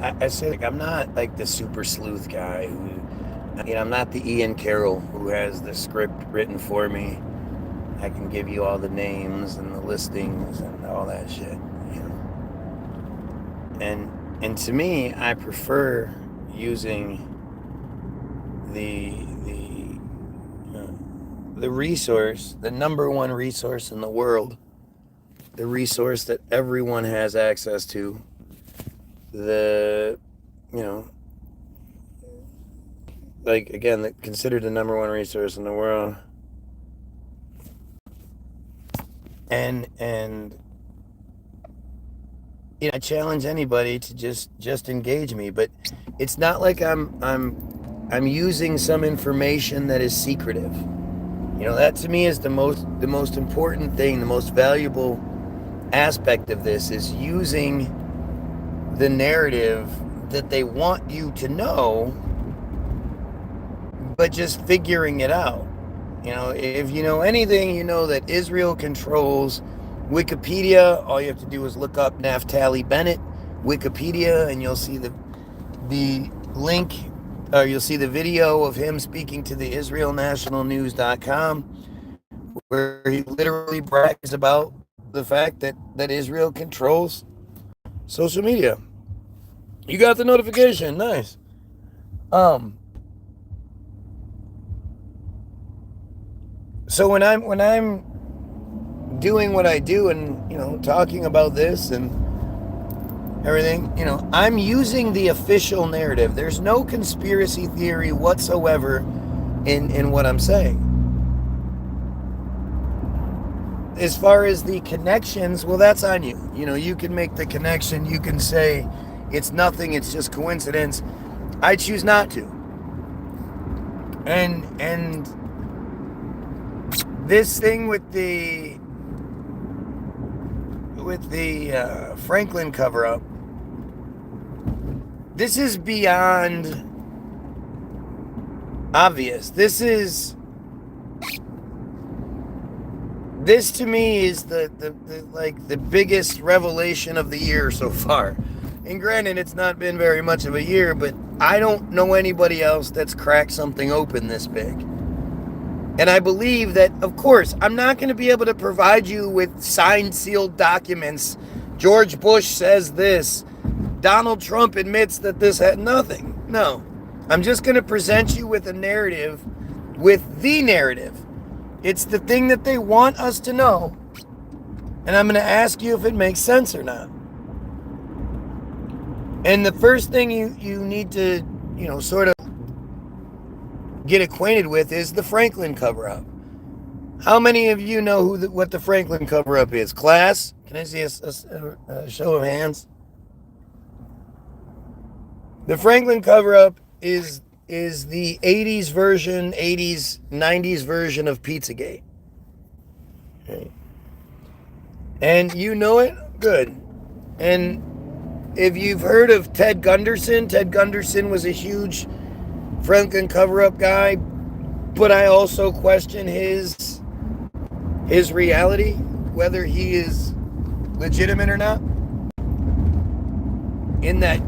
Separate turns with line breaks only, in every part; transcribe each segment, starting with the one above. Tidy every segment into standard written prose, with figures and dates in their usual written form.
I say, like, I'm not like the super sleuth guy who, I'm not the Ian Carroll who has the script written for me. I can give you all the names and the listings and all that shit, you know. And to me, I prefer using the resource, the number one resource in the world, the resource that everyone has access to, the, you know, like, again, considered the number one resource in the world. And I challenge anybody to just engage me, but it's not like I'm using some information that is secretive. That to me is the most important thing, the most valuable aspect of this is using the narrative that they want you to know, but just figuring it out. If you know anything, you know that Israel controls Wikipedia. All you have to do is look up Naftali Bennett Wikipedia, and you'll see the link, or you'll see the video of him speaking to the IsraelNationalNews.com, where he literally brags about the fact that Israel controls social media. You got the notification, nice. So when I'm doing what I do and talking about this and everything, I'm using the official narrative. There's no conspiracy theory whatsoever in what I'm saying. As far as the connections, well, that's on you. You can make the connection. You can say it's nothing, it's just coincidence. I choose not to. And this thing with the Franklin cover-up, this is beyond obvious. This to me is the biggest revelation of the year so far. And granted, it's not been very much of a year, but I don't know anybody else that's cracked something open this big. And I believe that, of course, I'm not going to be able to provide you with signed, sealed documents. George Bush says this. Donald Trump admits that this had nothing. No. I'm just going to present you with a narrative, with the narrative. It's the thing that they want us to know. And I'm going to ask you if it makes sense or not. And the first thing you need to, sort of get acquainted with is the Franklin cover-up. How many of you know what the Franklin cover-up is? Class, can I see a show of hands? The Franklin cover-up is the 80s version, 90s version of Pizzagate. Okay. And you know it? Good. And if you've heard of Ted Gunderson was a huge Franklin cover-up guy, but I also question his reality, whether he is legitimate or not. In that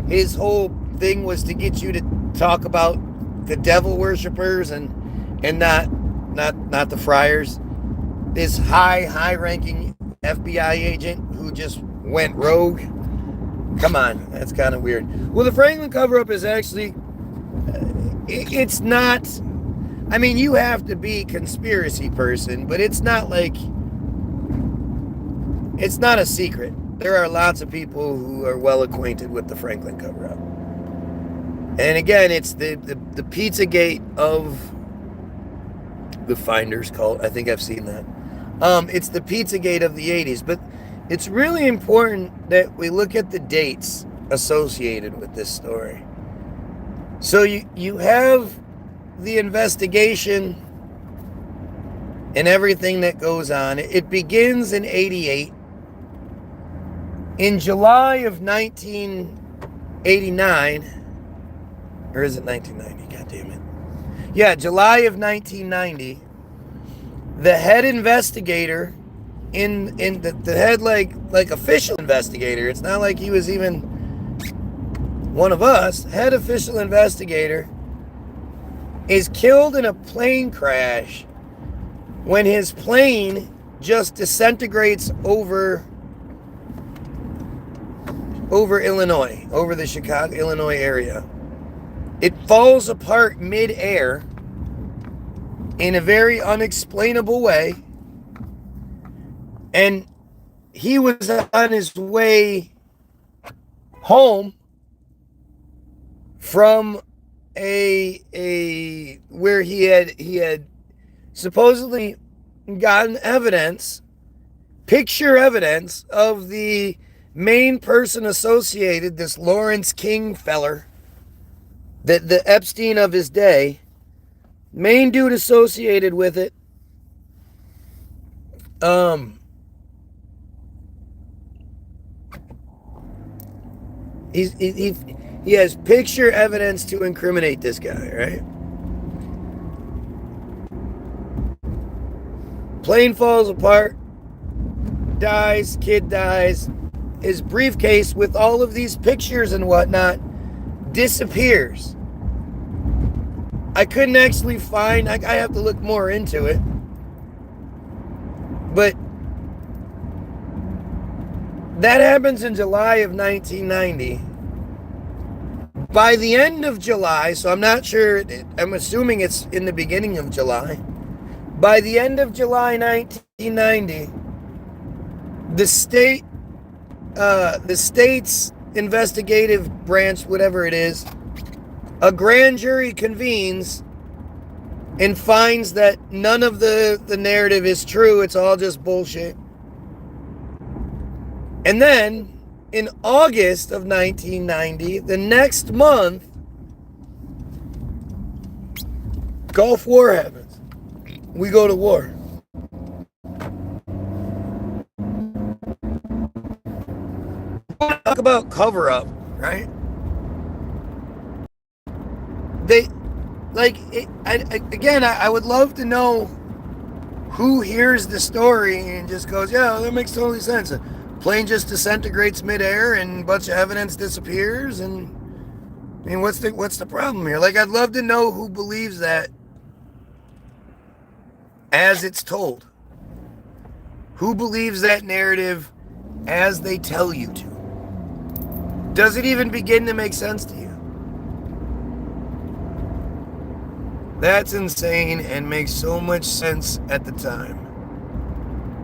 his whole thing was to get you to talk about the devil worshippers and not the friars. This high-ranking FBI agent who just went rogue. Come on, that's kind of weird. Well, the Franklin cover-up is actually, it's not, you have to be a conspiracy person, but it's not a secret. There are lots of people who are well acquainted with the Franklin cover-up. And again, it's the Pizzagate of the Finders cult. I think I've seen that. It's the Pizzagate of the 80s, but it's really important that we look at the dates associated with this story. So you have the investigation and everything that goes on. It begins in 88. In July of 1989, or is it 1990? God damn it. Yeah, July of 1990, the head investigator in the head like official investigator. It's not like he was even one of us, head official investigator, is killed in a plane crash when his plane just disintegrates over Illinois, over the Chicago, Illinois area. It falls apart mid-air in a very unexplainable way. And he was on his way home from where he had supposedly gotten picture evidence of the main person associated, this Lawrence King feller, the Epstein of his day, main dude associated with it. He has picture evidence to incriminate this guy, right? Plane falls apart, dies, kid dies. His briefcase with all of these pictures and whatnot disappears. I couldn't actually find, I have to look more into it. But that happens in July of 1990. By the end of July, so I'm not sure, I'm assuming it's in the beginning of July. By the end of July 1990, the state's investigative branch, whatever it is, a grand jury convenes and finds that none of the narrative is true. It's all just bullshit. And then, in August of 1990, the next month, Gulf War happens. We go to war. Talk about cover up, right? I would love to know who hears the story and just goes, yeah, that makes totally sense. A plane just disintegrates midair and a bunch of evidence disappears, and I mean, what's the problem here? Like, I'd love to know who believes that as it's told. Who believes that narrative as they tell you to? Does it even begin to make sense to you? That's insane and makes so much sense at the time.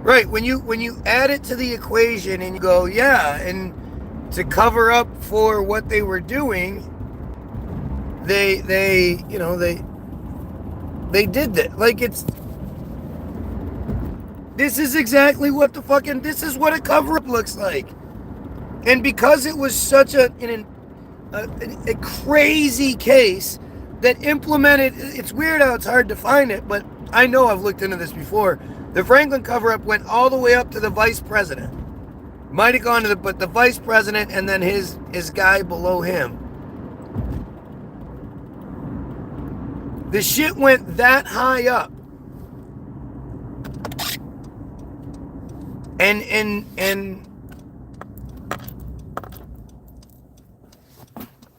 Right, when you add it to the equation and you go, yeah, and to cover up for what they were doing, they did that. Like, this is exactly what this is what a cover-up looks like. And because it was such a crazy case that implemented, it's weird how it's hard to find it, but I know I've looked into this before. The Franklin cover-up went all the way up to the vice president. Might have gone to the vice president and then his guy below him. The shit went that high up. And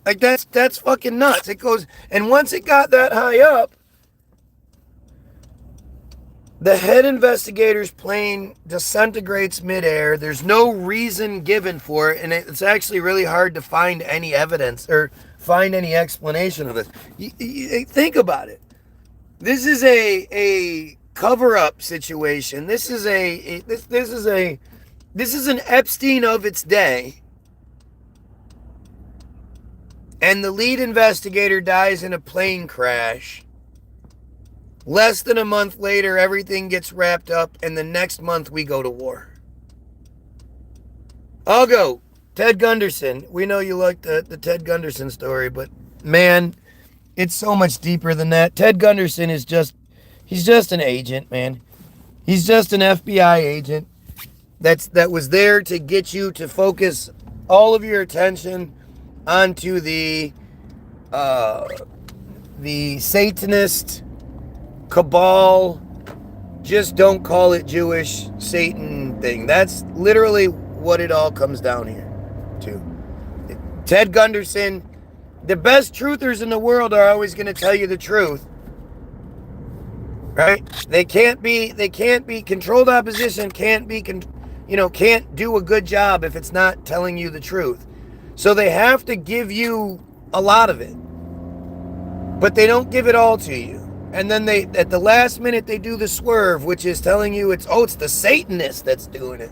like that's fucking nuts. It goes, and once it got that high up, the head investigator's plane disintegrates midair. There's no reason given for it, and it's actually really hard to find any evidence or find any explanation of this. You think about it. This is a cover-up situation. This is an Epstein of its day. And the lead investigator dies in a plane crash. Less than a month later, everything gets wrapped up, and the next month we go to war. I'll go. Ted Gunderson. We know you like the Ted Gunderson story, but man, it's so much deeper than that. Ted Gunderson he's just an agent, man. He's just an FBI agent that was there to get you to focus all of your attention onto the Satanist cabal, just don't call it Jewish Satan thing. That's literally what it all comes down here to. Ted Gunderson, the best truthers in the world are always going to tell you the truth. Right? They can't be controlled opposition, can't do a good job if it's not telling you the truth. So they have to give you a lot of it. But they don't give it all to you. And then they, at the last minute, they do the swerve, which is telling you it's the Satanist that's doing it.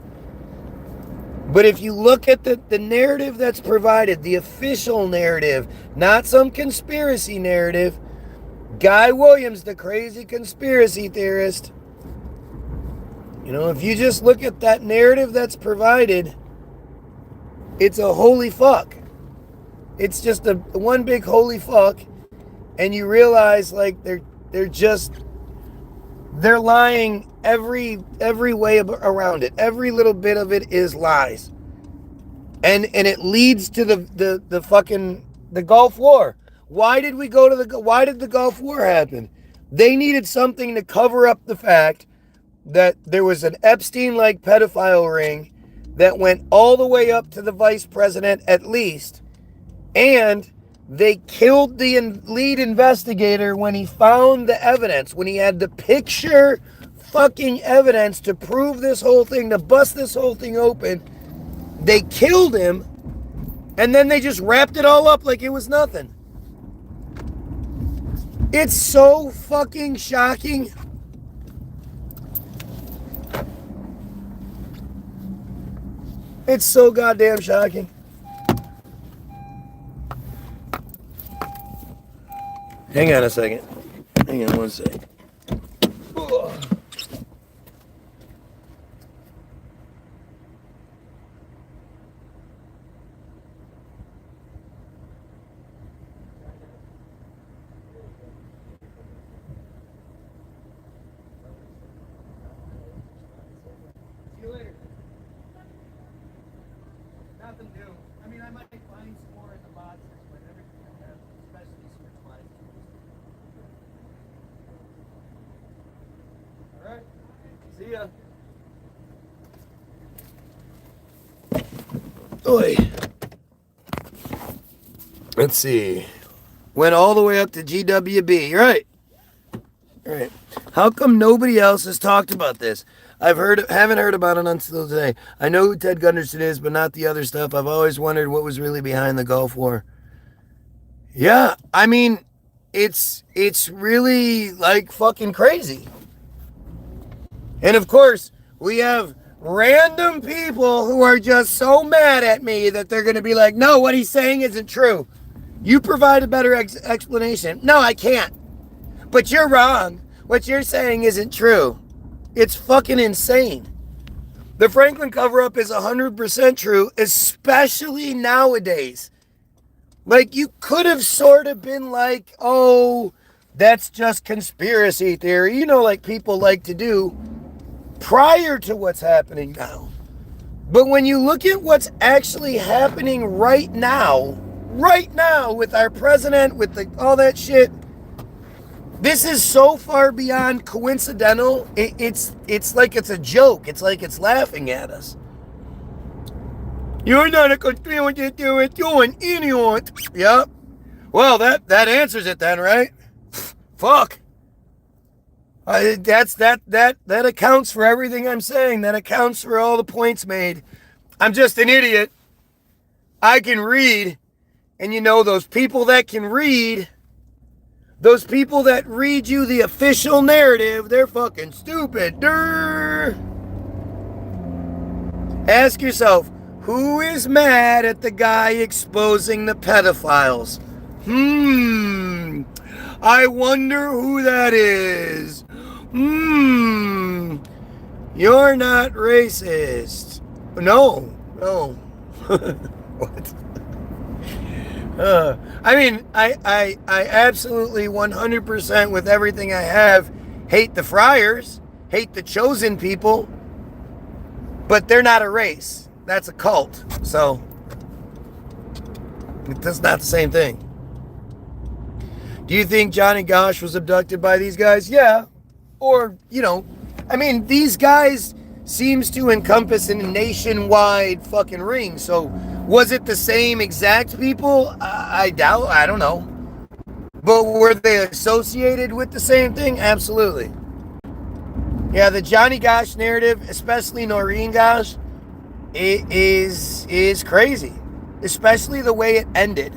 But if you look at the narrative that's provided, the official narrative, not some conspiracy narrative, Guy Williams, the crazy conspiracy theorist, if you just look at that narrative that's provided, it's a holy fuck. It's just a one big holy fuck, and you realize like they're lying every way around it. Every little bit of it is lies, and it leads to the fucking Gulf War. Why did the Gulf War happen? They needed something to cover up the fact that there was an Epstein-like pedophile ring that went all the way up to the vice president at least, and they killed the lead investigator when he found the evidence, when he had the picture fucking evidence to prove this whole thing, to bust this whole thing open. They killed him, and then they just wrapped it all up like it was nothing. It's so fucking shocking. It's so goddamn shocking. Hang on a second. Hang on one second. Ugh. See you later. Nothing new. I mean, I might find some more in the boxes, but everything I have, especially search-wise. All right. See ya. Oy. Let's see. Went all the way up to GWB. Right. All right. How come nobody else has talked about this? Haven't heard about it until today. I know who Ted Gunderson is, but not the other stuff. I've always wondered what was really behind the Gulf War. Yeah, I mean, it's really like fucking crazy. And of course, we have random people who are just so mad at me that they're going to be like, no, what he's saying isn't true. You provide a better explanation. No, I can't. But you're wrong. What you're saying isn't true. It's fucking insane. The Franklin cover-up is 100% true, especially nowadays. Like, you could have sort of been like, oh, that's just conspiracy theory, like people like to do prior to what's happening now. But when you look at what's actually happening right now with our president, with all that shit, this is so far beyond coincidental. It's like it's a joke. It's like it's laughing at us. You're not a conspiracy theorist. You're an idiot. Yep. Well, that answers it then, right? Fuck. That accounts for everything I'm saying. That accounts for all the points made. I'm just an idiot. I can read, and those people that can read. Those people that read you the official narrative, they're fucking stupid. Durr. Ask yourself, who is mad at the guy exposing the pedophiles? I wonder who that is. You're not racist. No. What? I mean, I absolutely 100% with everything I have hate the friars, hate the chosen people, but they're not a race. That's a cult. So, that's not the same thing. Do you think Johnny Gosh was abducted by these guys? Yeah. Or, I mean, these guys seems to encompass a nationwide fucking ring. So, Was it the same exact people? I doubt. I don't know. But were they associated with the same thing? Absolutely. Yeah, the Johnny Gosch narrative, especially Noreen Gosch, it is crazy. Especially the way it ended.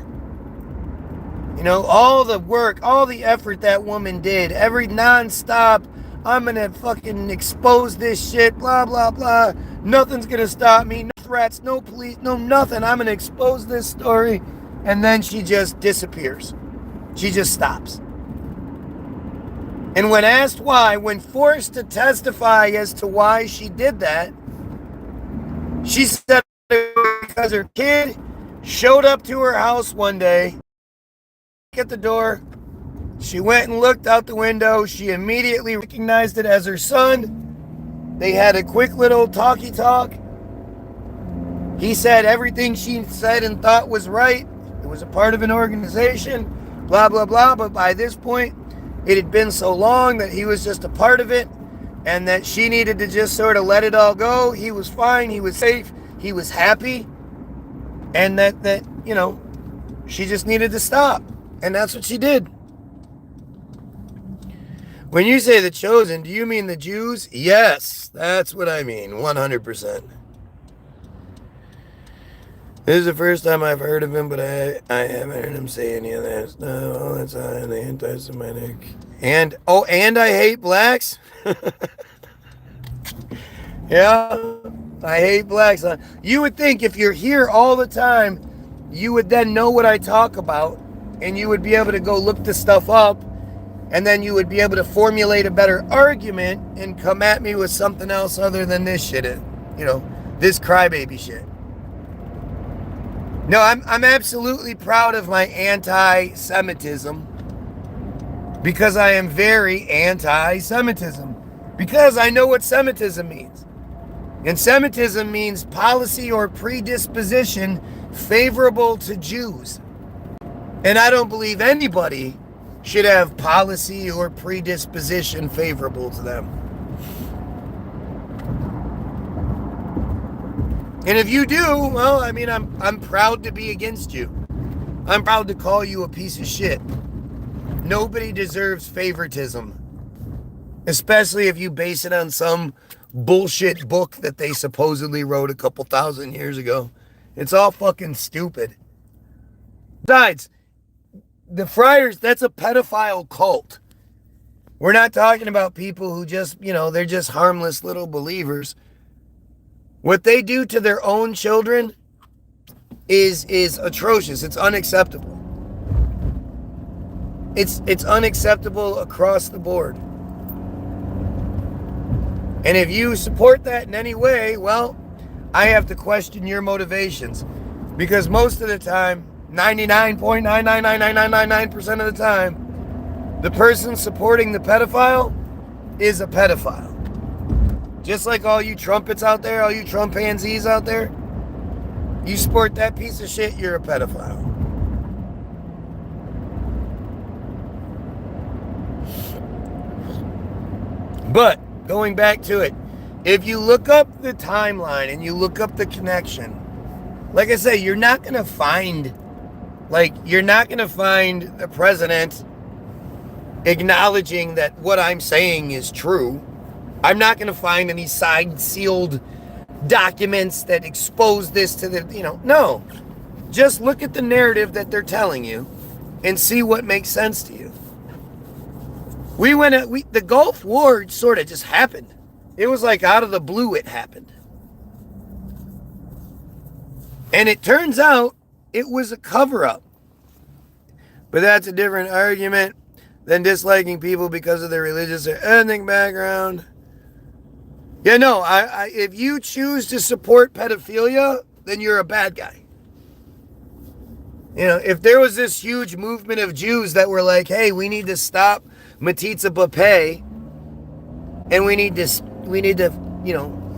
You know, all the work, all the effort that woman did, every non-stop, I'm gonna fucking expose this shit, blah, blah, blah. Nothing's gonna stop me, no threats, no police, no nothing. I'm gonna expose this story. And then she just disappears. She just stops. And when asked why, when forced to testify as to why she did that, she said because her kid showed up to her house one day, at the door, she went and looked out the window, she immediately recognized it as her son. They had a quick little talkie talk. He said everything she said and thought was right. It was a part of an organization, blah, blah, blah. But by this point, it had been so long that he was just a part of it and that she needed to just sort of let it all go. He was fine. He was safe. He was happy. And that you know, she just needed to stop. And that's what she did. When you say the chosen, do you mean the Jews? Yes, that's what I mean, 100%. This is the first time I've heard of him, but I haven't heard him say any of that. No, that's the anti-Semitic. And I hate blacks? Yeah, I hate blacks. You would think if you're here all the time, you would then know what I talk about, and you would be able to go look this stuff up, and then you would be able to formulate a better argument and come at me with something else other than this shit, you know, this crybaby shit. No, I'm absolutely proud of my anti-Semitism because I am very anti-Semitism because I know what Semitism means. And Semitism means policy or predisposition favorable to Jews. And I don't believe anybody should have policy or predisposition favorable to them. And if you do, well, I mean, I'm proud to be against you. I'm proud to call you a piece of shit. Nobody deserves favoritism, especially if you base it on some bullshit book that they supposedly wrote a couple thousand years ago. It's all fucking stupid. Besides, the Friars, that's a pedophile cult. We're not talking about people who just, you know, they're just harmless little believers. What they do to their own children is atrocious. It's unacceptable. It's unacceptable across the board. And if you support that in any way, well, I have to question your motivations. Because most of the time, 99.9999999% of the time, the person supporting the pedophile is a pedophile. Just like all you trumpets out there, all you Trumpanzees out there, you support that piece of shit, you're a pedophile. But, going back to it, if you look up the timeline and you look up the connection, like I say, you're not going to find the president acknowledging that what I'm saying is true. I'm not going to find any side-sealed documents that expose this to the, no. Just look at the narrative that they're telling you and see what makes sense to you. The Gulf War sort of just happened. It was like out of the blue it happened. And it turns out it was a cover-up. But that's a different argument than disliking people because of their religious or ethnic background. Yeah, no, if you choose to support pedophilia, then you're a bad guy. You know, if there was this huge movement of Jews that were like, hey, we need to stop metzitzia, and we need to,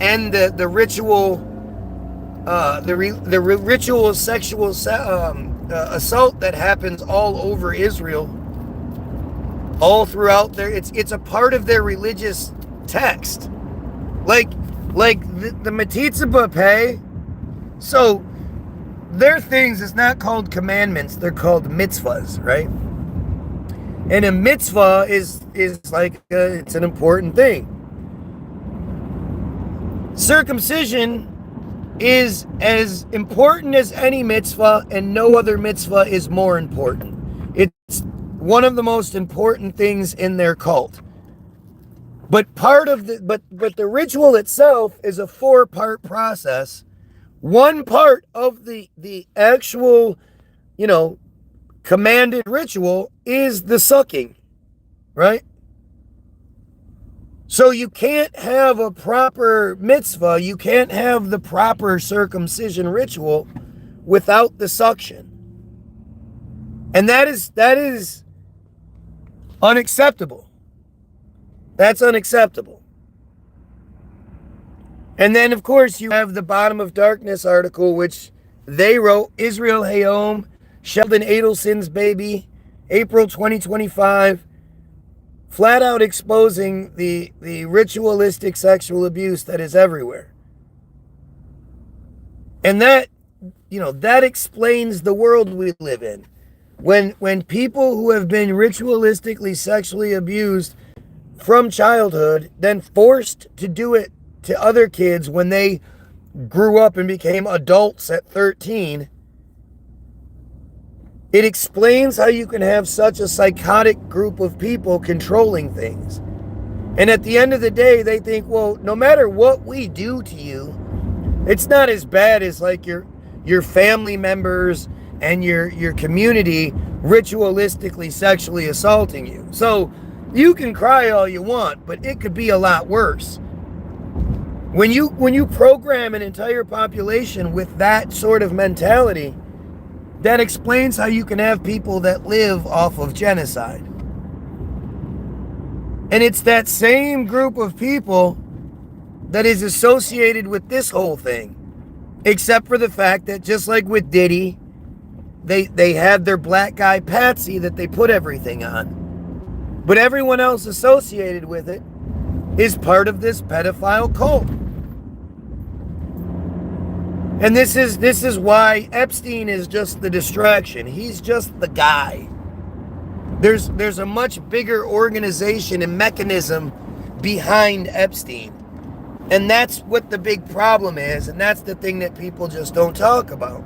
end the ritual, the ritual sexual assault that happens all over Israel, all throughout there. It's a part of their religious text. Like the metzitzia. So their things is not called commandments, they're called mitzvahs, right? And a mitzvah is like it's an important thing. Circumcision is as important as any mitzvah, and no other mitzvah is more important. It's one of the most important things in their cult. But part of the ritual itself is a 4-part process. One part of the actual, commanded ritual is the sucking, right? So you can't have a proper mitzvah, you can't have the proper circumcision ritual without the suction. And that is unacceptable. That's unacceptable. And then, of course, you have the Bottom of Darkness article, which they wrote, Israel Hayom, Sheldon Adelson's baby, April 2025, flat out exposing the ritualistic sexual abuse that is everywhere. And that explains the world we live in. When people who have been ritualistically sexually abused from childhood, then forced to do it to other kids when they grew up and became adults at 13, it explains how you can have such a psychotic group of people controlling things. And at the end of the day, they think, well, no matter what we do to you, it's not as bad as like your family members and your community ritualistically sexually assaulting you. So you can cry all you want, but it could be a lot worse. When you program an entire population with that sort of mentality, that explains how you can have people that live off of genocide. And it's that same group of people that is associated with this whole thing, except for the fact that just like with Diddy, they had their black guy Patsy that they put everything on. But everyone else associated with it is part of this pedophile cult. And this is why Epstein is just the distraction. He's just the guy. There's a much bigger organization and mechanism behind Epstein. And that's what the big problem is, and that's the thing that people just don't talk about.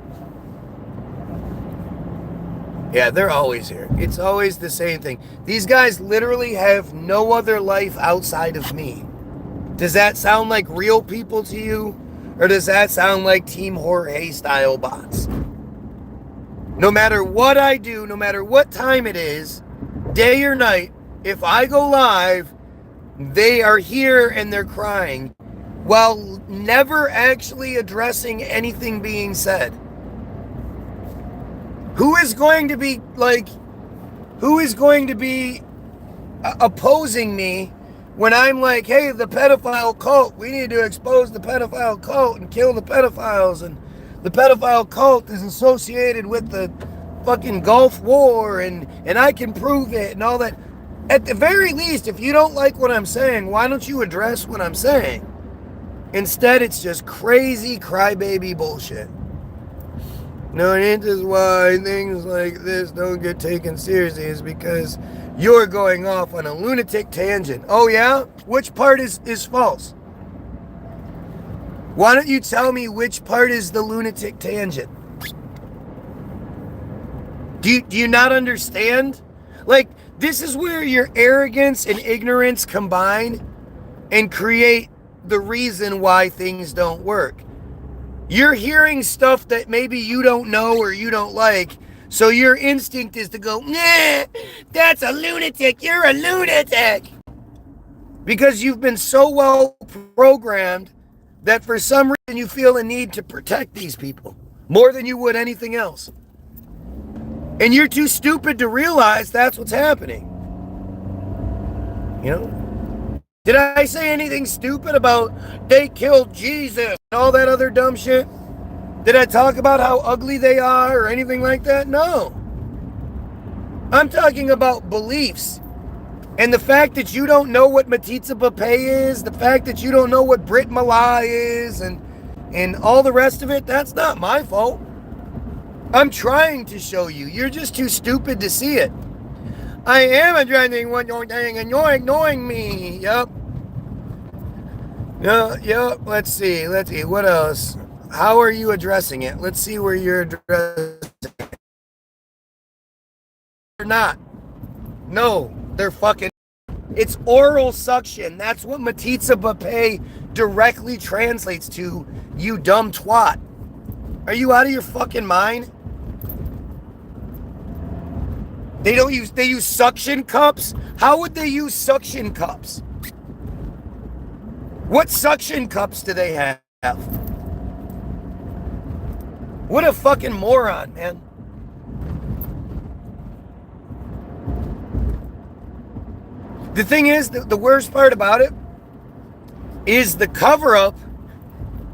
Yeah, they're always here. It's always the same thing. These guys literally have no other life outside of me. Does that sound like real people to you? Or does that sound like Team Jorge style bots? No matter what I do, no matter what time it is, day or night, if I go live, they are here and they're crying while never actually addressing anything being said. Who is going to be opposing me when I'm like, hey, the pedophile cult, we need to expose the pedophile cult and kill the pedophiles, and the pedophile cult is associated with the fucking Gulf War, and I can prove it and all that. At the very least, if you don't like what I'm saying, why don't you address what I'm saying? Instead, it's just crazy crybaby bullshit. No, and this is why things like this don't get taken seriously, is because you're going off on a lunatic tangent. Oh yeah? Which part is false? Why don't you tell me which part is the lunatic tangent? Do you not understand? Like, this is where your arrogance and ignorance combine and create the reason why things don't work. You're hearing stuff that maybe you don't know or you don't like, so your instinct is to go, nah, that's a lunatic, you're a lunatic. Because you've been so well programmed that for some reason you feel a need to protect these people more than you would anything else. And you're too stupid to realize that's what's happening. You know? Did I say anything stupid about they killed Jesus and all that other dumb shit? Did I talk about how ugly they are or anything like that? No. I'm talking about beliefs. And the fact that you don't know what metzitzia is, the fact that you don't know what Brit Milah is, and all the rest of it, that's not my fault. I'm trying to show you. You're just too stupid to see it. I am addressing what you're saying and you're ignoring me. Yep. Yep. Let's see. What else? How are you addressing it? Let's see where you're addressing it. They're not. No, they're fucking. It's oral suction. That's what metzitzia directly translates to, you dumb twat. Are you out of your fucking mind? They use suction cups? How would they use suction cups? What suction cups do they have? What a fucking moron, man. The thing is, the worst part about it is the cover-up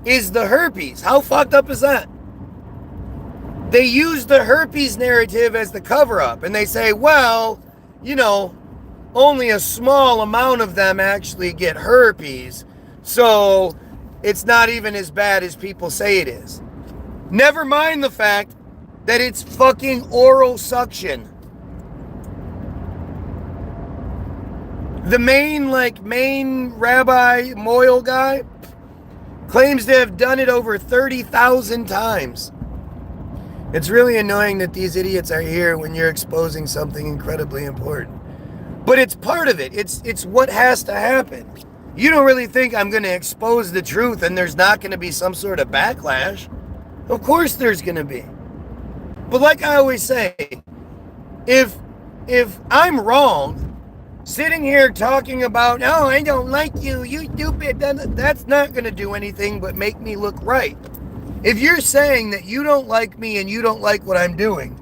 is the herpes. How fucked up is that? They use the herpes narrative as the cover-up, and they say, well, you know, only a small amount of them actually get herpes, so it's not even as bad as people say it is. Never mind the fact that it's fucking oral suction. The main rabbi Moyle guy claims to have done it over 30,000 times. It's really annoying that these idiots are here when you're exposing something incredibly important. But it's part of it. It's what has to happen. You don't really think I'm going to expose the truth and there's not going to be some sort of backlash? Of course there's going to be. But like I always say, if I'm wrong, sitting here talking about, oh, I don't like you, you stupid, that's not going to do anything but make me look right. If you're saying that you don't like me and you don't like what I'm doing,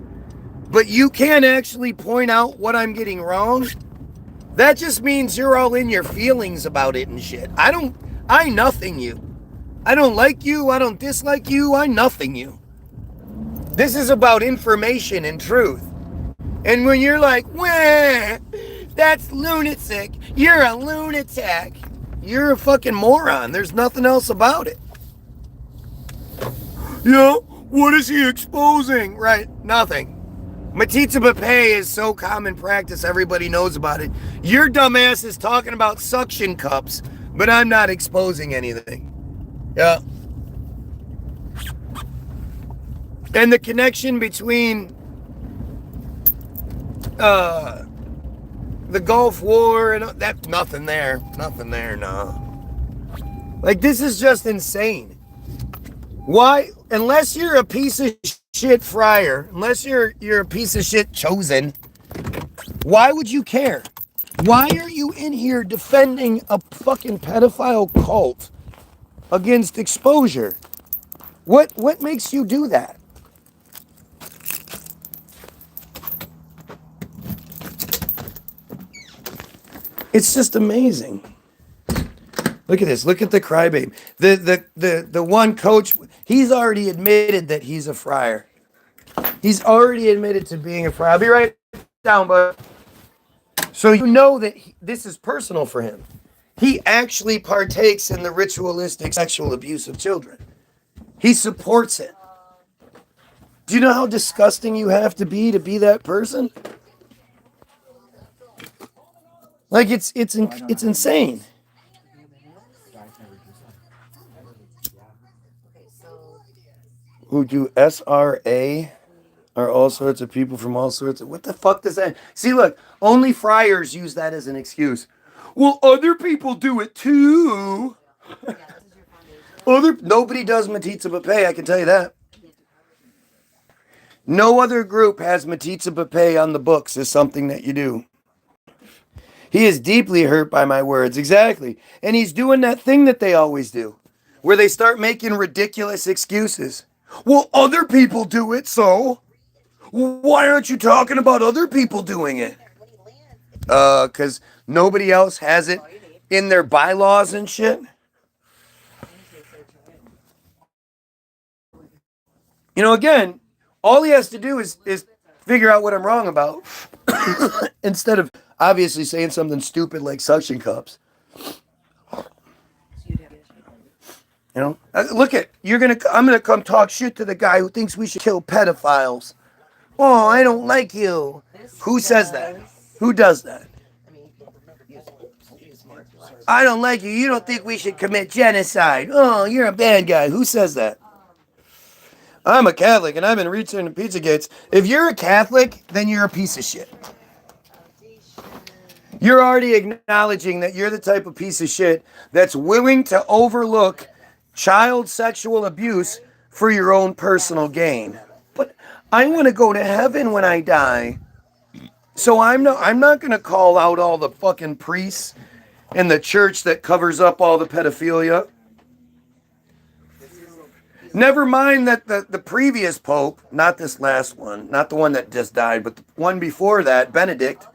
but you can't actually point out what I'm getting wrong, that just means you're all in your feelings about it and shit. I nothing you. I don't like you, I don't dislike you, I nothing you. This is about information and truth. And when you're like, wah, that's lunatic, you're a lunatic, you're a fucking moron. There's nothing else about it. Yeah, what is he exposing? Right, nothing. Metzitzia is so common practice, everybody knows about it. Your dumbass is talking about suction cups, but I'm not exposing anything. Yeah. And the connection between the Gulf War and that, nothing there, no. Like, this is just insane. Why, unless you're a piece of shit friar, unless you're a piece of shit chosen, why would you care? Why are you in here defending a fucking pedophile cult against exposure? What makes you do that? It's just amazing. Look at this. Look at the crybaby. The one coach, he's already admitted that he's a friar. He's already admitted to being a friar. I'll be right down, but so you know that this is personal for him. He actually partakes in the ritualistic sexual abuse of children. He supports it. Do you know how disgusting you have to be that person? Like, it's insane. Who do SRA are all sorts of people from all sorts of... What the fuck does that... See, look, only friars use that as an excuse. Well, other people do it too. Nobody does metzitzia, I can tell you that. No other group has metzitzia on the books as something that you do. He is deeply hurt by my words, exactly. And he's doing that thing that they always do, where they start making ridiculous excuses. Well, other people do it, so why aren't you talking about other people doing it? Because nobody else has it in their bylaws and shit. You know, again, all he has to do is figure out what I'm wrong about instead of obviously saying something stupid like suction cups. You know, I'm gonna come talk shit to the guy who thinks we should kill pedophiles. Oh, I don't like you. Who says that? Who does that? I don't like you. You don't think we should commit genocide. Oh, you're a bad guy. Who says that? I'm a Catholic and I've been reaching Pizzagates. If you're a Catholic, then you're a piece of shit. You're already acknowledging that you're the type of piece of shit that's willing to overlook child sexual abuse for your own personal gain. But I want to go to heaven when I die. So I'm not going to call out all the fucking priests in the church that covers up all the pedophilia. Never mind that the previous pope, not this last one, not the one that just died, but the one before that, Benedict,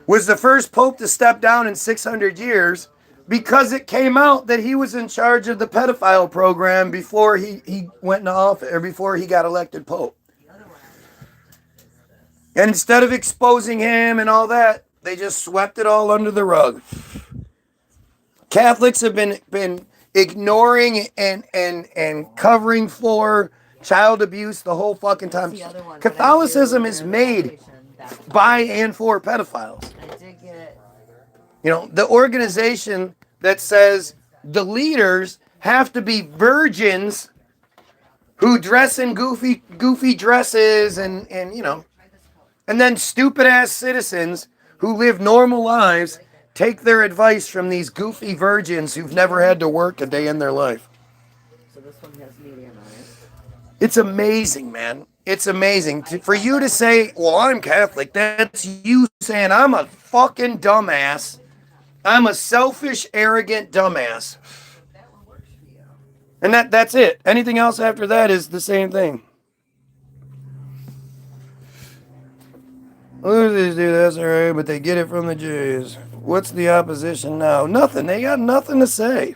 was the first pope to step down in 600 years because it came out that he was in charge of the pedophile program before he went into office, or before he got elected pope. And instead of exposing him and all that, they just swept it all under the rug. Catholics have been ignoring and covering for child abuse the whole fucking time. Catholicism is made by and for pedophiles. You know, the organization that says the leaders have to be virgins who dress in goofy dresses and you know, and then stupid ass citizens who live normal lives take their advice from these goofy virgins who've never had to work a day in their life. So this one has medium on it. It's amazing, man. It's amazing. For you to say, well, I'm Catholic, that's you saying I'm a fucking dumbass. I'm a selfish, arrogant dumbass. And that's it. Anything else after that is the same thing. Losers do that's alright, but they get it from the Jews. What's the opposition now? Nothing. They got nothing to say.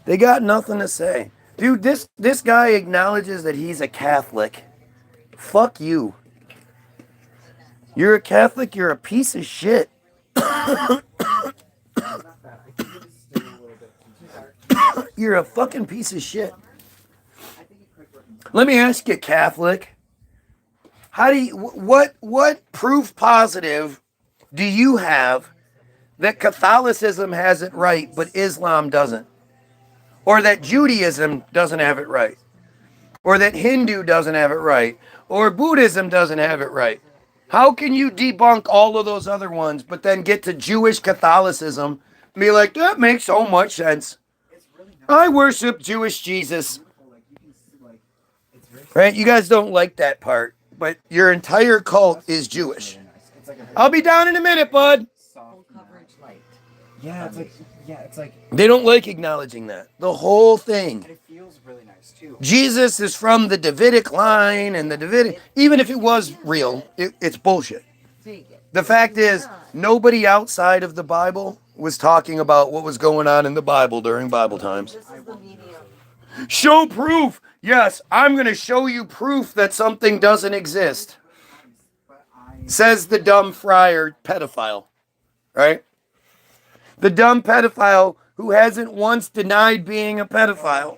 They got nothing to say. Dude, this guy acknowledges that he's a Catholic. Fuck you. You're a Catholic, you're a piece of shit. You're a fucking piece of shit. Let me ask you, Catholic. How do you, what proof positive do you have that Catholicism has it right, but Islam doesn't? Or that Judaism doesn't have it right? Or that Hindu doesn't have it right? Or Buddhism doesn't have it right? How can you debunk all of those other ones, but then get to Jewish Catholicism and be like, that makes so much sense. I worship Jewish Jesus. Right? You guys don't like that part, but your entire cult is Jewish. I'll be down in a minute, bud.
Yeah, it's like
they don't like acknowledging that. The whole thing.
And it feels really nice too.
Jesus is from the Davidic line, and the Davidic, even if it was real, it's bullshit. The fact is, nobody outside of the Bible was talking about what was going on in the Bible during Bible times. Show proof. Yes, I'm going to show you proof that something doesn't exist. Says the dumb friar pedophile. Right? The dumb pedophile who hasn't once denied being a pedophile.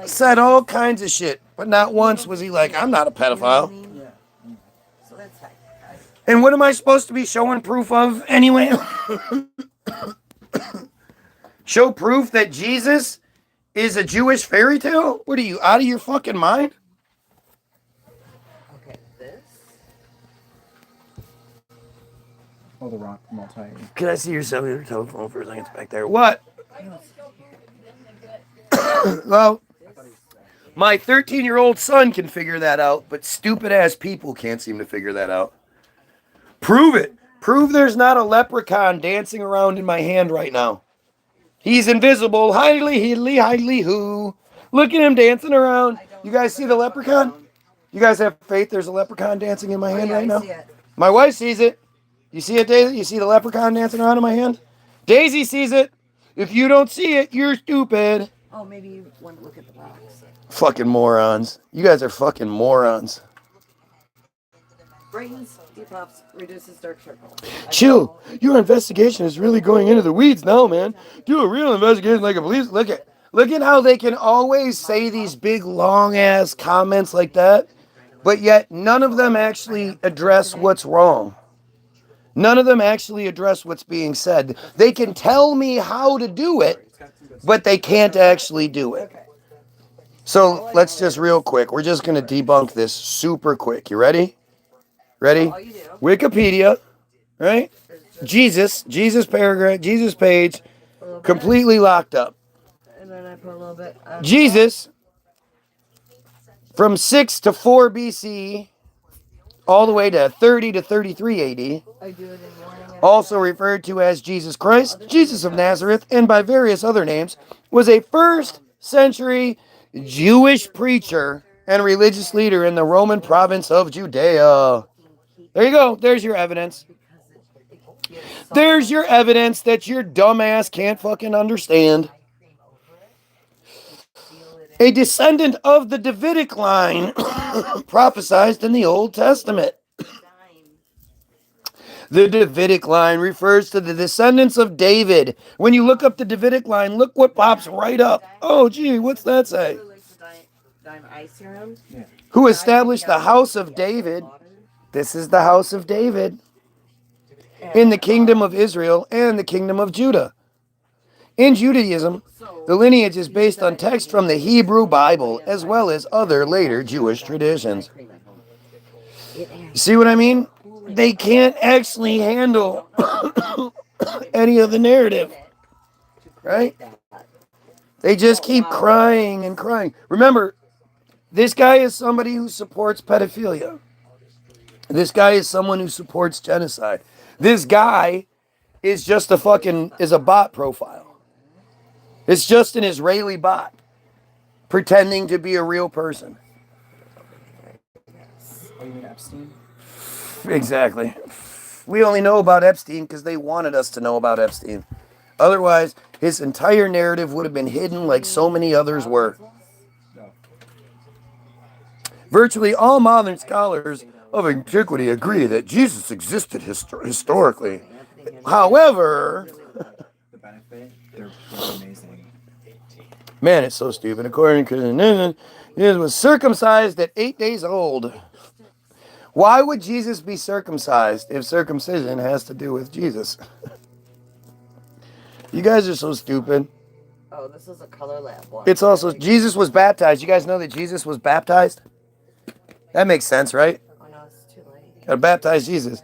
Said all kinds of shit, but not once was he like, I'm not a pedophile. And what am I supposed to be showing proof of anyway? Show proof that Jesus is a Jewish fairy tale? What are you, out of your fucking mind?
Okay, this. Oh, the rock multi.
Can I see your cellular telephone for a second? It's back there. What? Well, my 13-year-old son can figure that out, but stupid-ass people can't seem to figure that out. Prove it. Prove there's not a leprechaun dancing around in my hand right now. He's invisible. Hidely, hoo. Look at him dancing around. You guys see the leprechaun? You guys have faith there's a leprechaun dancing in my hand right now? My wife sees it. You see it, Daisy? You see the leprechaun dancing around in my hand? Daisy sees it. If you don't see it, you're stupid.
Oh, maybe you want to look at the box.
Fucking morons. You guys are fucking morons.
Brightens, depuffs, reduces dark circles.
Chill. Your investigation is really going into the weeds now, man. Do a real investigation like a police. Look at how they can always say these big long ass comments like that, but yet none of them actually address what's wrong. None of them actually address what's being said. They can tell me how to do it, but they can't actually do it. So let's just real quick. We're just going to debunk this super quick. You ready? Ready? Wikipedia, right? Jesus paragraph, Jesus page, completely locked up.
And then I put a little bit.
Jesus from 6 to 4 BC all the way to 30 to 33 AD,
I do it in the morning.
also referred to as Jesus Christ, Jesus of Nazareth, and by various other names, was a first century Jewish preacher and religious leader in the Roman province of Judea. There you go. There's your evidence. There's your evidence that your dumbass can't fucking understand. A descendant of the Davidic line prophesied in the Old Testament. The Davidic line refers to the descendants of David. When you look up the Davidic line, look what pops right up. Oh, gee, what's that say? Who established the house of David? This is the house of David in the kingdom of Israel and the kingdom of Judah. In Judaism, the lineage is based on text from the Hebrew Bible as well as other later Jewish traditions. You see what I mean? They can't actually handle any of the narrative, right? They just keep crying and crying. Remember, this guy is somebody who supports pedophilia. This guy is someone who supports genocide. This guy is just a bot profile. It's just an Israeli bot pretending to be a real person.
Oh, you mean Epstein?
Exactly. We only know about Epstein because they wanted us to know about Epstein. Otherwise, his entire narrative would have been hidden like so many others were.
No.
Virtually all modern scholars of antiquity agree that Jesus existed historically. However,
The benefit, they're amazing.
man, it's so stupid. According to Jesus was circumcised at 8 days old. Why would Jesus be circumcised if circumcision has to do with Jesus? You guys are so stupid.
Oh, this is a color lab one.
It's also, Jesus was baptized. You guys know that Jesus was baptized? That makes sense, right?
Oh no, it's too late.
Gotta baptize Jesus.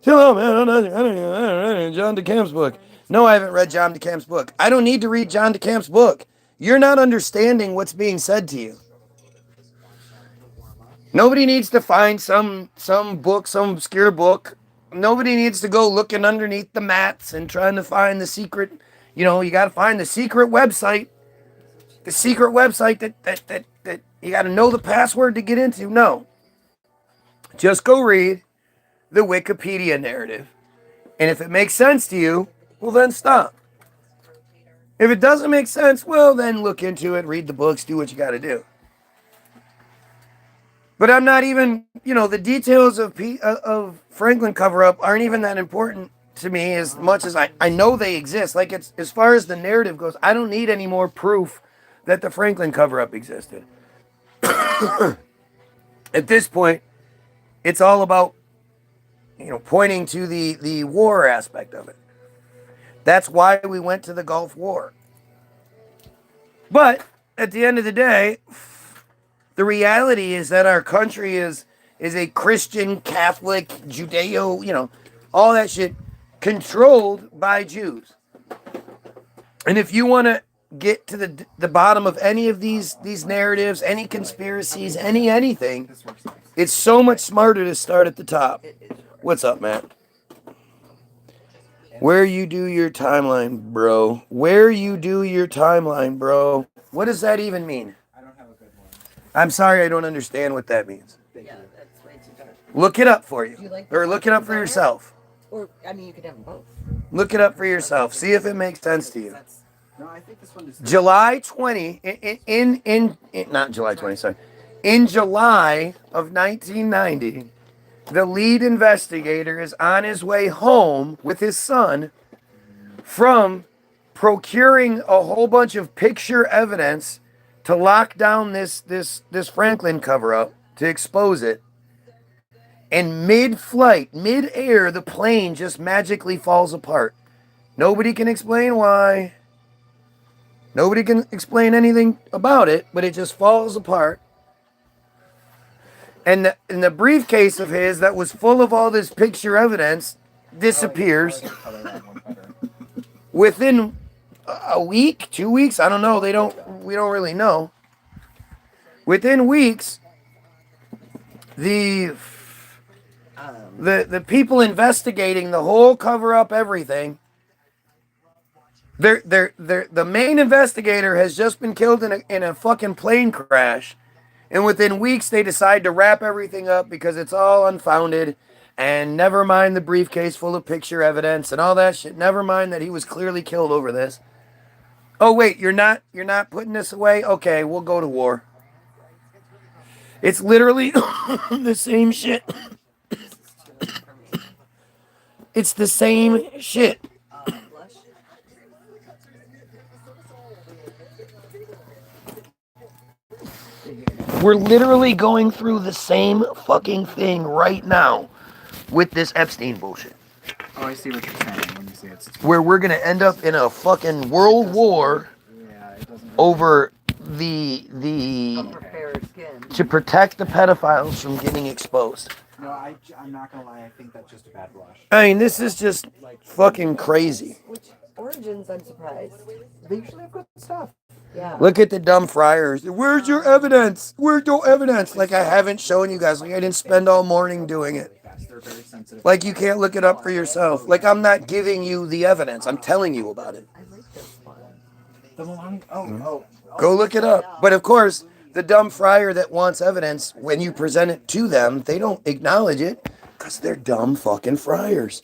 Hello, man. I don't read John DeCamp's book. No, I haven't read John DeCamp's book. I don't need to read John DeCamp's book. You're not understanding what's being said to you. Nobody needs to find some book, some obscure book. Nobody needs to go looking underneath the mats and trying to find the secret. You know, you got to find the secret website. The secret website that you got to know the password to get into. No. Just go read the Wikipedia narrative. And if it makes sense to you, well, then stop. If it doesn't make sense, well, then look into it, read the books, do what you got to do. But I'm not even, the details of Franklin cover-up aren't even that important to me as much as I know they exist. Like, it's as far as the narrative goes, I don't need any more proof that the Franklin cover-up existed. At this point, it's all about, pointing to the war aspect of it. That's why we went to the Gulf War. But at the end of the day, the reality is that our country is a Christian, Catholic, Judeo, all that shit controlled by Jews. And if you want to get to the bottom of any of these narratives, any conspiracies, anything, it's so much smarter to start at the top. What's up, Matt? Where you do your timeline, bro. Where you do your timeline, bro. What does that even mean?
I don't have a good one.
I'm sorry, I don't understand what that means.
Yeah, that's way too dark.
Look it up for you.
Do you like
Or look it up for
better?
yourself.
Or, you could have them both.
Look it up for yourself. See if it makes sense to you.
No, I think this one is.
July 20, not July 20, sorry. In July of 1990, the lead investigator is on his way home with his son from procuring a whole bunch of picture evidence to lock down this Franklin cover-up, to expose it. And mid-flight, mid-air, the plane just magically falls apart. Nobody can explain why. Nobody can explain anything about it, but it just falls apart. And the briefcase of his that was full of all this picture evidence disappears within a week, 2 weeks. I don't know. We don't really know. Within weeks, the people investigating the whole cover-up, everything, the main investigator has just been killed in a fucking plane crash, and within weeks they decide to wrap everything up because it's all unfounded, and never mind the briefcase full of picture evidence and all that shit. Never mind that he was clearly killed over this. Oh wait, you're not putting this away? Okay, we'll go to war. It's literally the same shit. It's the same shit. We're literally going through the same fucking thing right now with this Epstein bullshit.
Oh, I see what you're saying when you say it's
where we're gonna end up in a fucking world war over the to protect the pedophiles from getting exposed.
No, I'm not gonna lie. I think that's just a bad blush.
I mean, this is just fucking crazy.
Which origins? I'm surprised.
They usually have good stuff.
Yeah.
Look at the dumb friars. Where's your evidence? Where's your evidence? Like I haven't shown you guys. Like I didn't spend all morning doing it.
They're very sensitive.
Like you can't look it up for yourself. Like I'm not giving you the evidence. I'm telling you about it.
I like this one.
The Maloney.
Go look it up. But of course, the dumb friar that wants evidence, when you present it to them, they don't acknowledge it because they're dumb fucking friars.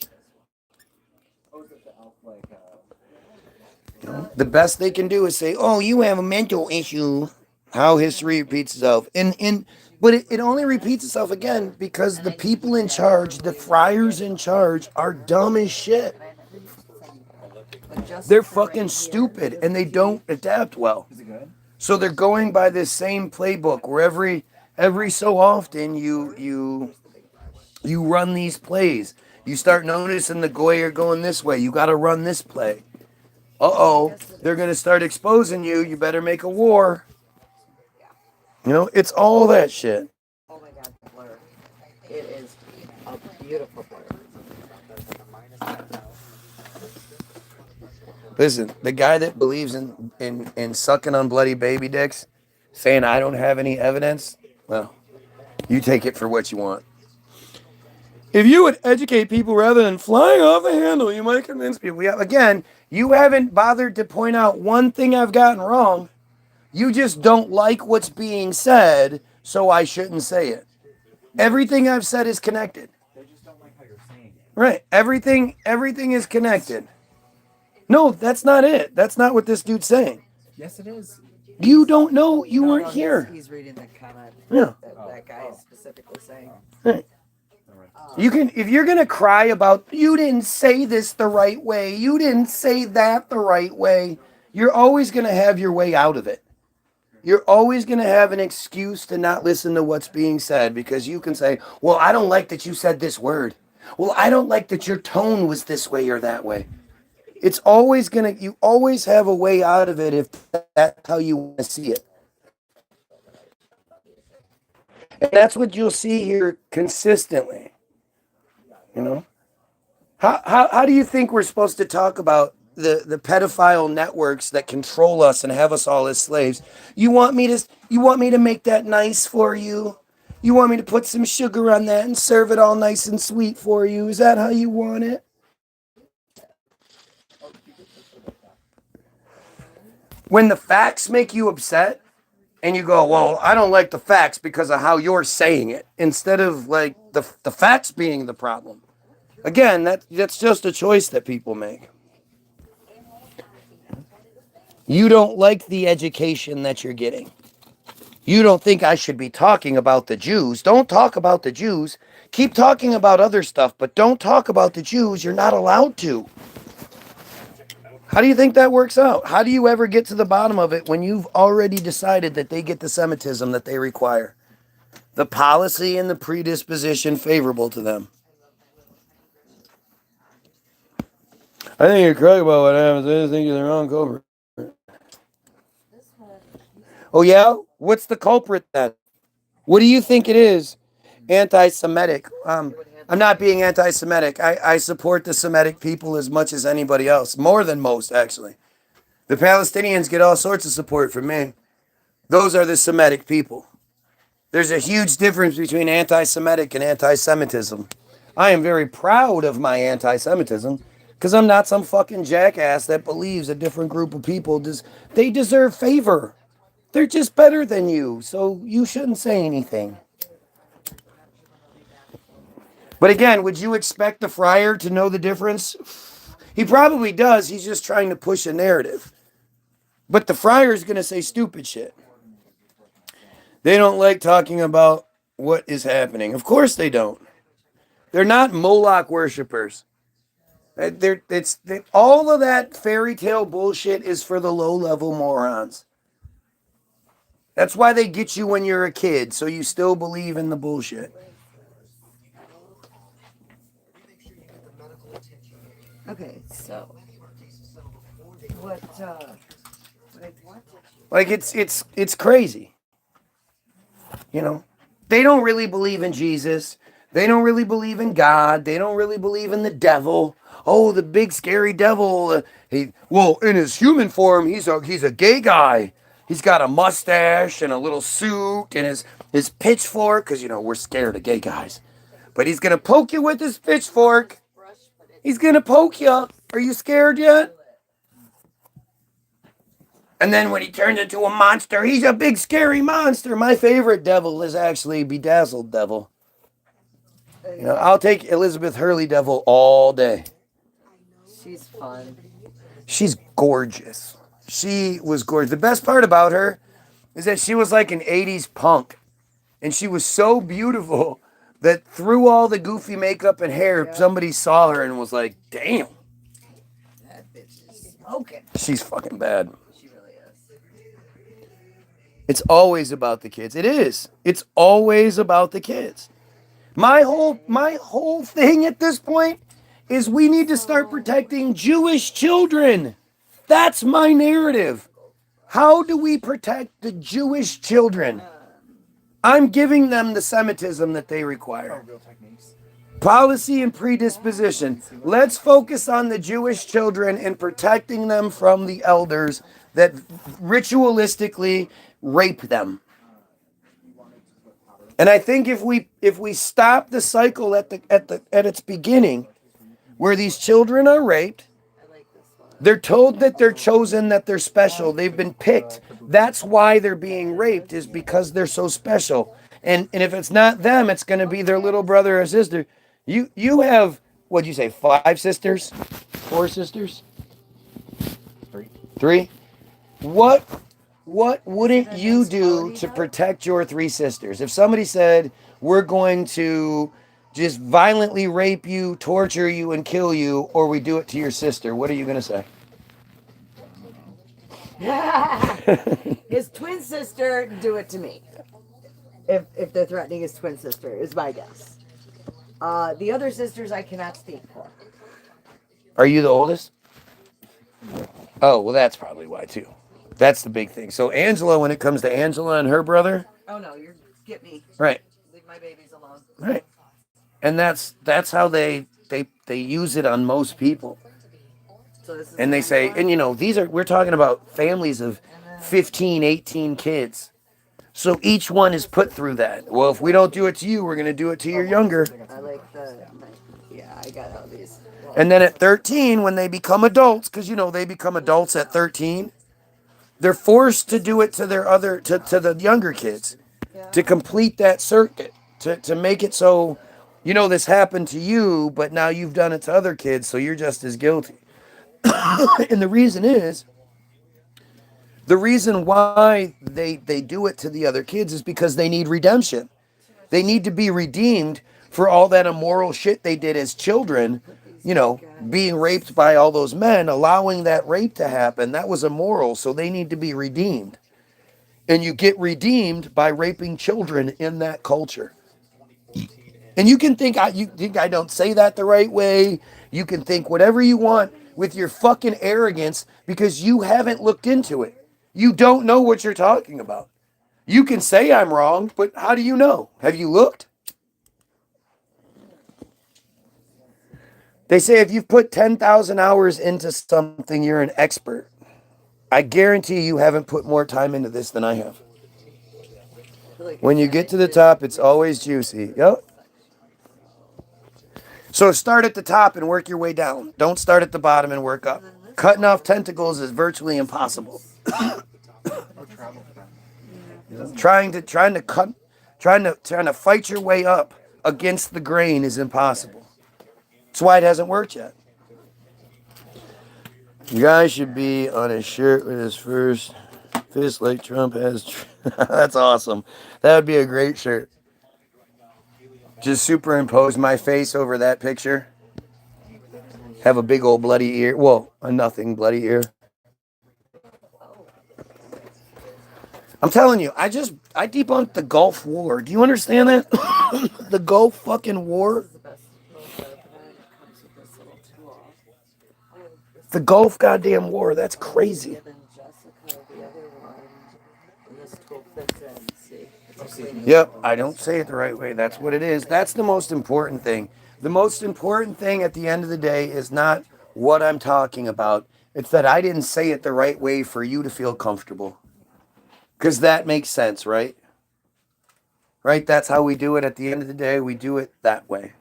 You know, the best they can do is say, "Oh, you have a mental issue." How history repeats itself, but it only repeats itself again because the people in charge, the friars in charge, are dumb as shit. They're fucking stupid and they don't adapt well.
Is it good?
So they're going by this same playbook where every so often you run these plays. You start noticing the Goy are going this way. You got to run this play. Uh-oh, they're going to start exposing you. You better make a war. You know, it's all that shit.
Oh my god, the blur. It is a beautiful blur.
Listen, the guy that believes in sucking on bloody baby dicks, saying I don't have any evidence, well, you take it for what you want. If you would educate people rather than flying off the handle, you might convince people. Again, you haven't bothered to point out one thing I've gotten wrong. You just don't like what's being said, so I shouldn't say it. Everything I've said is connected.
They just don't like how you're saying it.
Right. Everything is connected. No, that's not it. That's not what this dude's saying.
Yes, it is.
You don't know. You weren't here.
He's reading the comment
Yeah.
that guy is specifically saying.
Right. You can, if you're gonna cry about you didn't say this the right way, you didn't say that the right way, you're always gonna have your way out of it. You're always gonna have an excuse to not listen to what's being said because you can say, "Well, I don't like that you said this word. Well, I don't like that your tone was this way or that way." It's always you always have a way out of it if that's how you want to see it. And that's what you'll see here consistently. You know? How do you think we're supposed to talk about the pedophile networks that control us and have us all as slaves? You want me to make that nice for you? You want me to put some sugar on that and serve it all nice and sweet for you? Is that how you want it? When the facts make you upset and you go, well, I don't like the facts because of how you're saying it, instead of like the facts being the problem. Again, that's just a choice that people make. You don't like the education that you're getting. You don't think I should be talking about the Jews? Don't talk about the Jews. Keep talking about other stuff, but don't talk about the Jews. You're not allowed to. How do you think that works out? How do you ever get to the bottom of it when you've already decided that they get the Semitism that they require? The policy and the predisposition favorable to them. I think you're correct about what happens. I just think you're the wrong culprit. Oh, yeah? What's the culprit then? What do you think it is? Anti-Semitic. I'm not being anti-Semitic. I support the Semitic people as much as anybody else. More than most, actually. The Palestinians get all sorts of support from me. Those are the Semitic people. There's a huge difference between anti-Semitic and anti-Semitism. I am very proud of my anti-Semitism because I'm not some fucking jackass that believes a different group of people they deserve favor. They're just better than you, so you shouldn't say anything. But again, would you expect the friar to know the difference? He probably does. He's just trying to push a narrative. But the friar's going to say stupid shit. They don't like talking about what is happening. Of course they don't. They're not Moloch worshipers. All of that fairy tale bullshit is for the low-level morons. That's why they get you when you're a kid, so you still believe in the bullshit.
Okay, so what?
Like it's crazy. You know, they don't really believe in Jesus. They don't really believe in God. They don't really believe in the devil. Oh, the big scary devil. In his human form, he's a gay guy. He's got a mustache and a little suit and his pitchfork, because, we're scared of gay guys. But he's going to poke you with his pitchfork. He's going to poke you. Are you scared yet? And then when he turns into a monster, he's a big scary monster. My favorite devil is actually Bedazzled Devil. I'll take Elizabeth Hurley Devil all day.
She's fun.
She's gorgeous. She was gorgeous. The best part about her is that she was like an 80s punk. And she was so beautiful that through all the goofy makeup and hair, somebody saw her and was like, damn.
That bitch is smoking.
She's fucking bad.
She really is.
It's always about the kids. It is. It's always about the kids. My whole thing at this point is we need to start protecting Jewish children. That's my narrative. How do we protect the Jewish children? I'm giving them the Semitism that they require. Policy and predisposition. Let's focus on the Jewish children and protecting them from the elders that ritualistically rape them. And I think if we stop the cycle at its beginning, where these children are raped, they're told that they're chosen, that they're special, they've been picked. That's why they're being raped, is because they're so special. And if it's not them, it's going to be their little brother or sister. You have, what'd you say, 5 sisters? 4 sisters? 3? What wouldn't you do to protect your 3 sisters? If somebody said, we're going to just violently rape you, torture you, and kill you, or we do it to your sister, what are you going to say?
His twin sister, do it to me. If they're threatening his twin sister, is my guess. The other sisters I cannot speak for.
Are you the oldest? Oh, well, that's probably why, too. That's the big thing. So Angela, when it comes to Angela and her brother...
Oh, no, get me.
Right.
Leave my babies alone.
Right. And that's how they use it on most people.
So this is
and they say, and we're talking about families of 15, 18 kids. So each one is put through that. Well, if we don't do it to you, we're going to do it to your younger.
I like I got all these.
And then at 13, when they become adults, because, they become adults at 13, they're forced to do it to to the younger kids, to complete that circuit, to make it so, this happened to you, but now you've done it to other kids, so you're just as guilty. And the reason is, The reason why they do it to the other kids is because they need redemption. They need to be redeemed for all that immoral shit they did as children, you know, being raped by all those men, allowing that rape to happen. That was immoral, so they need to be redeemed. And you get redeemed by raping children in that culture. And you can think I don't say that the right way. You can think whatever you want with your fucking arrogance because you haven't looked into it. You don't know what you're talking about. You can say I'm wrong, but how do you know? Have you looked? They say if you've put 10,000 hours into something, you're an expert. I guarantee you haven't put more time into this than I have. When you get to the top, it's always juicy. Yep. So start at the top and work your way down. Don't start at the bottom and work up. Cutting off tentacles is virtually impossible. Trying to fight your way up against the grain is impossible. That's why it hasn't worked yet. You guys should be on a shirt with his first fist like Trump has. That's awesome. That would be a great shirt. Just superimpose my face over that picture. Have a big old bloody ear. Well, a nothing bloody ear. I'm telling you, I debunked the Gulf War. Do you understand that? The Gulf fucking War. The Gulf goddamn War. That's crazy. Yep, I don't say it the right way. That's what it is. That's the most important thing. The most important thing at the end of the day is not what I'm talking about. It's that I didn't say it the right way for you to feel comfortable. Because that makes sense, right? Right? That's how we do it at the end of the day. We do it that way.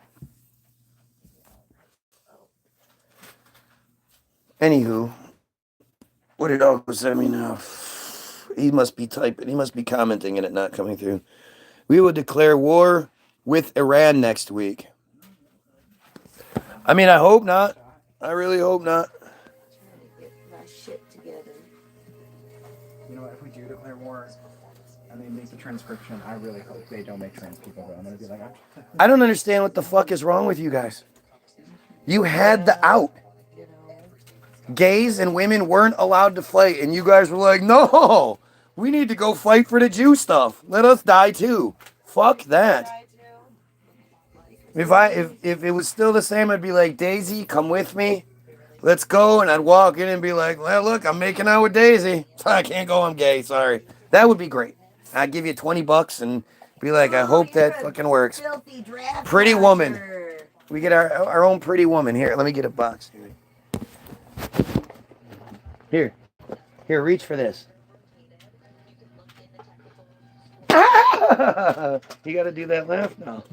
Anywho, what did Uncle send me now? He must be typing. He must be commenting and it not coming through. We will declare war with Iran next week. I mean, I hope not. I really hope not.
You know what, if we do declare war and they make the transcription, I really hope they don't make trans people, but I'm going to be like,
I don't understand what the fuck is wrong with you guys. You had the out. Gays and women weren't allowed to fight, and you guys were like, no, we need to go fight for the Jew stuff. Let us die too. Fuck that. If it was still the same, I'd be like, Daisy, come with me. Let's go. And I'd walk in and be like, well, look, I'm making out with Daisy. I can't go, I'm gay, sorry. That would be great. I'd give you $20 and be like, I hope that fucking works. Pretty woman. We get our own pretty woman. Here, let me get a box. Here, reach for this. You got to do that laugh now.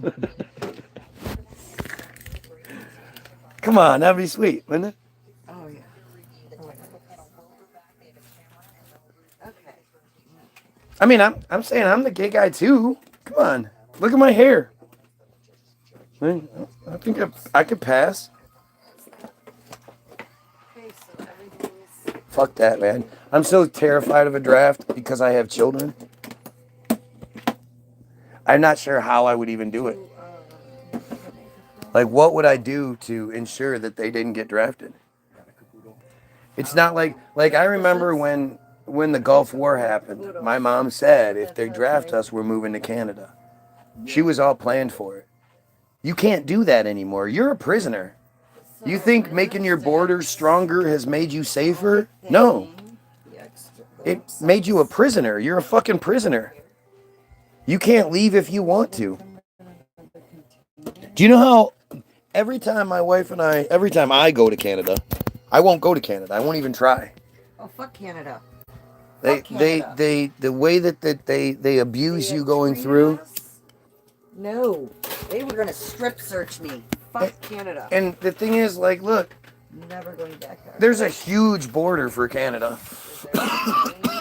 Come on, that'd be sweet, wouldn't it?
Oh, yeah. Okay.
I mean, I'm saying I'm the gay guy too. Come on, look at my hair. I think I could pass. Fuck that, man. I'm so terrified of a draft because I have children. I'm not sure how I would even do it. Like, what would I do to ensure that they didn't get drafted? It's not like I remember when the Gulf War happened, my mom said, if they draft us, we're moving to Canada. She was all planned for it. You can't do that anymore. You're a prisoner. You think making your borders stronger has made you safer? No. It made you a prisoner. You're a fucking prisoner. You can't leave if you want to. Do you know how every time I go to Canada, I won't go to Canada. I won't even try.
Oh, fuck Canada.
The way that they abuse you going through.
No, they were gonna strip search me. Fuck Canada.
And the thing is, like, look,
never going back there.
There's a huge border for Canada.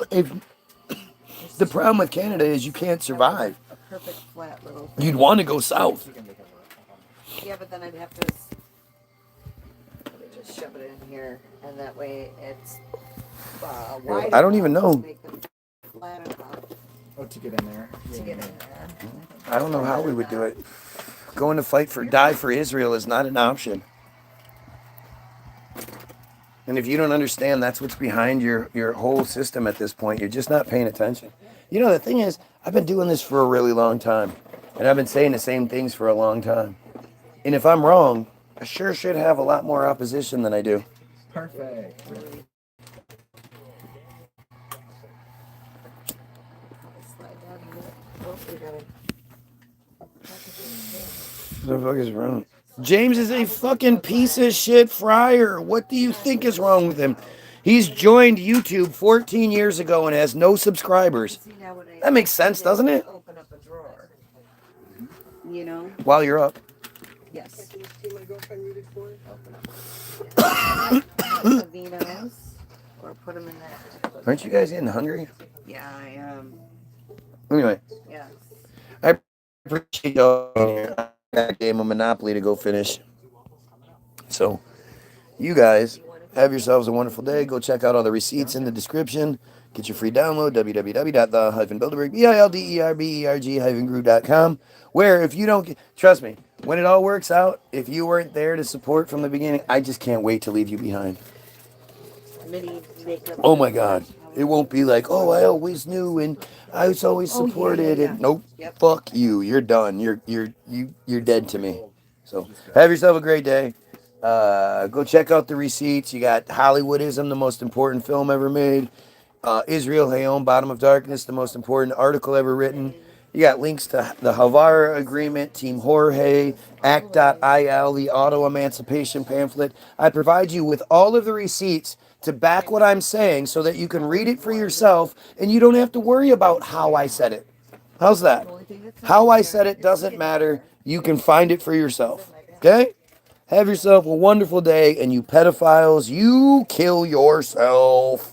The problem with Canada is you can't survive.
A perfect flat little thing.
You'd want to go south.
Yeah, but then I'd have to just shove it in here, and that way it's wide
I don't even
enough
know.
to make them flat enough
Oh, to get in there.
to get in there.
I don't know how we would do it. Going to fight for, die for Israel is not an option. And if you don't understand that's what's behind your whole system at this point, you're just not paying attention. You know, the thing is, I've been doing this for a really long time. And I've been saying the same things for a long time. And if I'm wrong, I sure should have a lot more opposition than I do.
Perfect.
Slide down a bit. Oh, we got it.
What the fuck is wrong? James is a fucking piece of shit friar. What do you think is wrong with him? He's joined YouTube 14 years ago and has no subscribers.
See, now when I
That makes sense, doesn't it?
open up a drawer, you know?
While you're up.
Yes.
Can you see my girlfriend read it for it?
The vinos, or put them in that.
Aren't you guys getting hungry?
Yeah, I am.
Anyway,
Yes.
I appreciate y'all here. I got a game of Monopoly to go finish. So, you guys have yourselves a wonderful day. Go check out all the receipts in the description. Get your free download, www.the-bilderberg-group.com, where if you don't, trust me, when it all works out, if you weren't there to support from the beginning, I just can't wait to leave you behind.
Mini makeup.
Oh my God. It won't be like, oh, I always knew and I was always
Oh, yeah,
supported.
yeah, yeah.
And nope,
Yep.
fuck you. You're done. You're dead to me. So have yourself a great day. Go check out the receipts. You got Hollywoodism, the most important film ever made. Israel Hayom, Bottom of Darkness, the most important article ever written. You got links to the Havara Agreement, Team Jorge, Act.il, the Auto Emancipation Pamphlet. I provide you with all of the receipts to back what I'm saying so that you can read it for yourself and you don't have to worry about how I said it. How's that? How I said it doesn't matter. You can find it for yourself. Okay? Have yourself a wonderful day, and you pedophiles, you kill yourself.